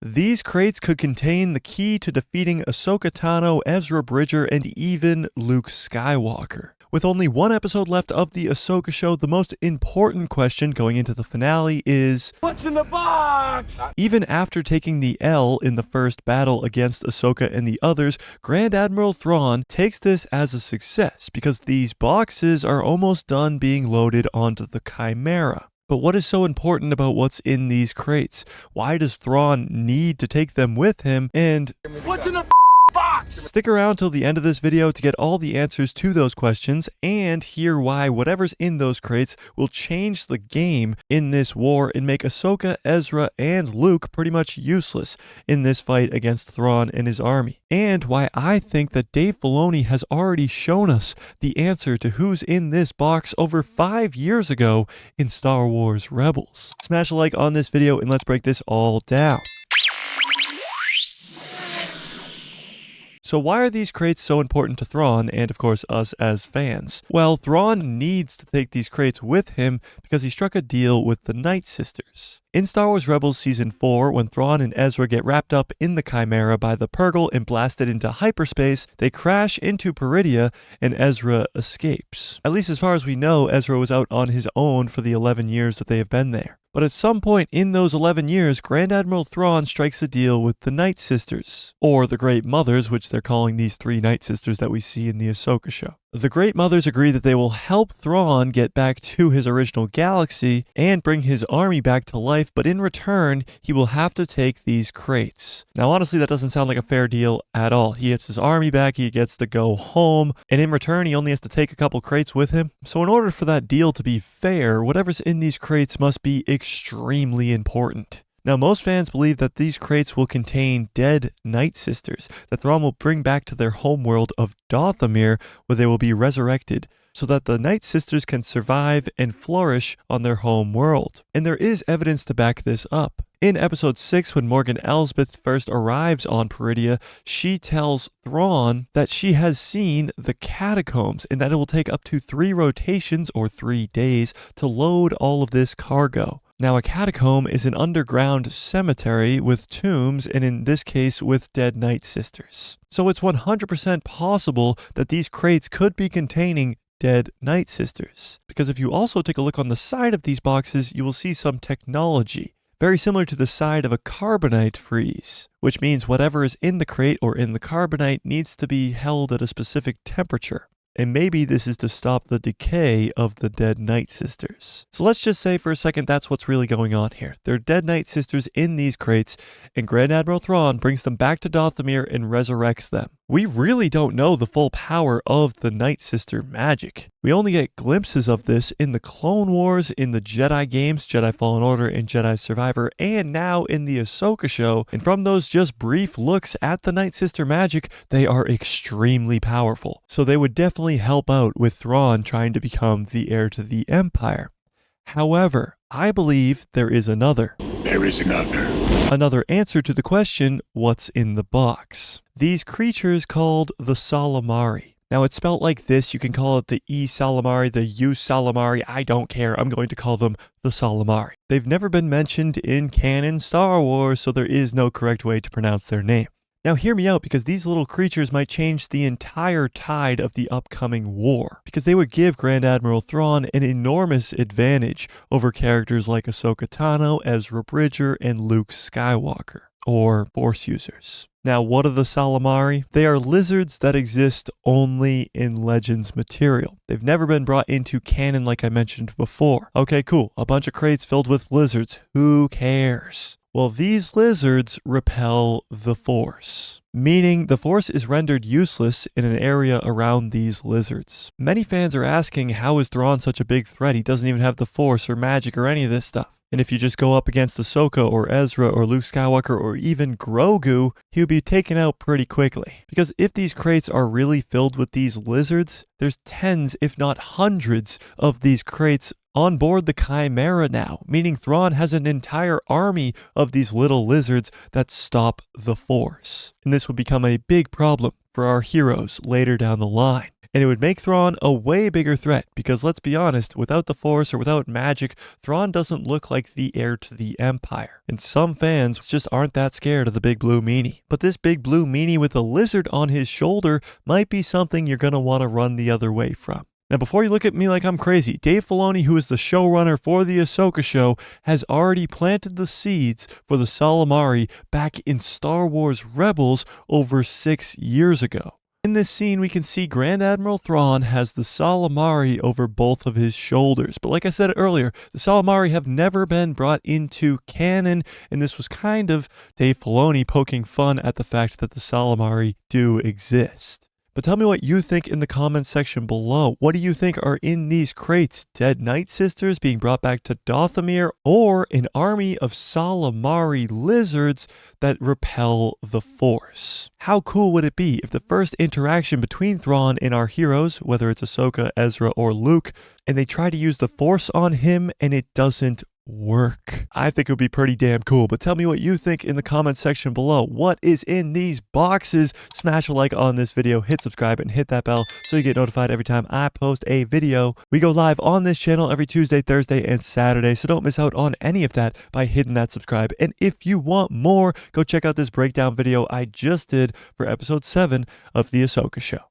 These crates could contain the key to defeating Ahsoka Tano, Ezra Bridger, and even Luke Skywalker. With only one episode left of the Ahsoka show, the most important question going into the finale is, what's in the box? Even after taking the L in the first battle against Ahsoka and the others, Grand Admiral Thrawn takes this as a success because these boxes are almost done being loaded onto the Chimera. But what is so important about what's in these crates? Why does Thrawn need to take them with him? And what's in the box? Stick around till the end of this video to get all the answers to those questions and hear why whatever's in those crates will change the game in this war and make Ahsoka, Ezra, and Luke pretty much useless in this fight against Thrawn and his army. And why I think that Dave Filoni has already shown us the answer to who's in this box over 5 years ago in Star Wars Rebels. Smash a like on this video and let's break this all down. So why are these crates so important to Thrawn and of course us as fans? Well, Thrawn needs to take these crates with him because he struck a deal with the Nightsisters. In Star Wars Rebels Season 4, when Thrawn and Ezra get wrapped up in the Chimera by the Purrgil and blasted into hyperspace, they crash into Peridea and Ezra escapes. At least as far as we know, Ezra was out on his own for the 11 years that they have been there. But at some point in those 11 years, Grand Admiral Thrawn strikes a deal with the Nightsisters, or the Great Mothers, which they're calling these 3 Nightsisters that we see in the Ahsoka show. The Great Mothers agree that they will help Thrawn get back to his original galaxy and bring his army back to life, but in return, he will have to take these crates. Now, honestly, that doesn't sound like a fair deal at all. He gets his army back, he gets to go home, and in return, he only has to take a couple crates with him. So in order for that deal to be fair, whatever's in these crates must be extremely important. Now, most fans believe that these crates will contain dead Nightsisters that Thrawn will bring back to their homeworld of Dathomir, where they will be resurrected, so that the Nightsisters can survive and flourish on their home world. And there is evidence to back this up. In episode 6, when Morgan Elsbeth first arrives on Peridea, she tells Thrawn that she has seen the catacombs and that it will take up to 3 rotations or 3 days to load all of this cargo. Now, a catacomb is an underground cemetery with tombs, and in this case, with dead Nightsisters. So it's 100% possible that these crates could be containing dead Nightsisters. Because if you also take a look on the side of these boxes, you will see some technology, very similar to the side of a carbonite freeze, which means whatever is in the crate or in the carbonite needs to be held at a specific temperature. And maybe this is to stop the decay of the dead Nightsisters. So let's just say for a second that's what's really going on here. There are dead Nightsisters in these crates, and Grand Admiral Thrawn brings them back to Dathomir and resurrects them. We really don't know the full power of the Nightsister magic. We only get glimpses of this in the Clone Wars, in the Jedi games, Jedi Fallen Order and Jedi Survivor, and now in the Ahsoka show. And from those just brief looks at the Nightsister magic, they are extremely powerful. So they would definitely help out with Thrawn trying to become the heir to the Empire. However, I believe there is another. There is Another answer to the question, what's in the box? These creatures called the Ysalamiri. Now it's spelt like this, you can call it the Ysalamiri, the Ysalimari, I don't care, I'm going to call them the Ysalamiri. They've never been mentioned in canon Star Wars, so there is no correct way to pronounce their name. Now hear me out, because these little creatures might change the entire tide of the upcoming war, because they would give Grand Admiral Thrawn an enormous advantage over characters like Ahsoka Tano, Ezra Bridger, and Luke Skywalker, or Force users. Now, what are the Ysalamiri? They are lizards that exist only in Legends material. They've never been brought into canon like I mentioned before. Okay, cool. A bunch of crates filled with lizards. Who cares? Well, these lizards repel the Force, meaning the Force is rendered useless in an area around these lizards. Many fans are asking, how is Thrawn such a big threat? He doesn't even have the Force or magic or any of this stuff. And if you just go up against Ahsoka or Ezra or Luke Skywalker or even Grogu, he would be taken out pretty quickly. Because if these crates are really filled with these lizards, there's tens, if not hundreds, of these crates on board the Chimera now, meaning Thrawn has an entire army of these little lizards that stop the Force. And this would become a big problem for our heroes later down the line. And it would make Thrawn a way bigger threat because let's be honest, without the Force or without magic, Thrawn doesn't look like the heir to the Empire. And some fans just aren't that scared of the big blue meanie. But this big blue meanie with a lizard on his shoulder might be something you're going to want to run the other way from. Now, before you look at me like I'm crazy, Dave Filoni, who is the showrunner for the Ahsoka show, has already planted the seeds for the Ysalamiri back in Star Wars Rebels over 6 years ago. In this scene, we can see Grand Admiral Thrawn has the Ysalamiri over both of his shoulders. But like I said earlier, the Ysalamiri have never been brought into canon, and this was kind of Dave Filoni poking fun at the fact that the Ysalamiri do exist. But tell me what you think in the comments section below. What do you think are in these crates? Dead nightsisters being brought back to Dathomir, or an army of Ysalamiri lizards that repel the Force? How cool would it be if the first interaction between Thrawn and our heroes, whether it's Ahsoka, Ezra, or Luke, and they try to use the Force on him and it doesn't work? I think it would be pretty damn cool, but tell me what you think in the comments section below. What is in these boxes? Smash a like on this video, hit subscribe, and hit that bell so you get notified every time I post a video. We go live on this channel every Tuesday, Thursday, and Saturday, so don't miss out on any of that by hitting that subscribe. And if you want more, go check out this breakdown video I just did for episode 7 of the Ahsoka show.